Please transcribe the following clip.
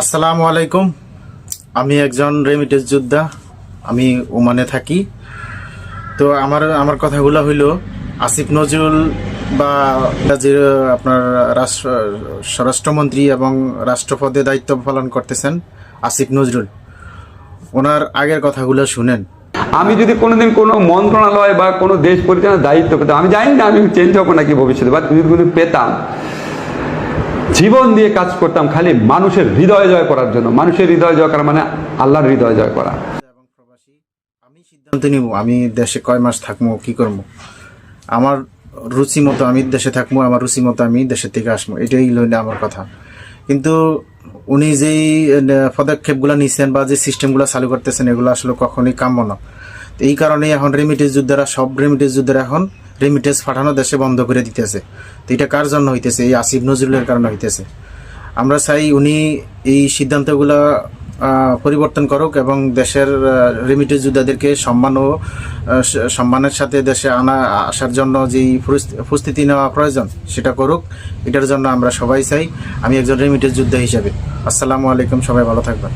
আসসালামু আলাইকুম। আমি একজন রেমিটেন্স যোদ্ধা। আমি ওমানে থাকি। তো আমার কথাগুলো হইল আসিফ নজরুল বা যে আপনার স্বরাষ্ট্রমন্ত্রী এবং রাষ্ট্রপদে দায়িত্ব পালন করতেছেন আসিফ নজরুল, ওনার আগের কথাগুলো শুনেন। আমি যদি কোনোদিন কোনো মন্ত্রণালয় বা কোনো দেশ পরিচালনার দায়িত্ব পেতাম, আমি জানি না আমি চেঞ্জ হবো নাকি ভবিষ্যতে, বা যদি কোনো পেতাম, জীবন দিয়ে কাজ করতাম খালি মানুষের হৃদয় জয় করার জন্য। মানুষের হৃদয় জয় করা মানে আল্লাহর হৃদয় জয় করা। এবং প্রবাসী আমি সিদ্ধান্ত নিব আমি দেশে কয় মাস থাকবো, কি করবো। আমার রুচি মতো আমি দেশে থাকবো, আমার রুচি মতো আমি দেশের থেকে আসবো, এটাই লইলে আমার কথা। কিন্তু উনি যেই পদক্ষেপগুলো নিচ্ছেন বা যে সিস্টেমগুলো চালু করতেছেন, এগুলো আসলে কখনোই কাম্য না। তো এই কারণেই এখন রেমিটেন্স যোদ্ধারা, সব রেমিটেন্স যোদ্ধারা এখন রেমিটেন্স পাঠানো দেশে বন্ধ করে দিতেছে। তো এটা কার জন্য হইতেছে? এই আসিফ নজরুলের কারণে হইতেছে। আমরা চাই উনি এই সিদ্ধান্তগুলো পরিবর্তন করুক এবং দেশের রেমিটেন্স যোদ্ধাদেরকে সম্মানের সাথে দেশে আসার জন্য যেই প্রস্তুতি নেওয়া প্রয়োজন সেটা করুক। এটার জন্য আমরা সবাই চাই। আমি একজন রেমিটেন্স যোদ্ধা হিসাবে। আসসালামু আলাইকুম, সবাই ভালো থাকবেন।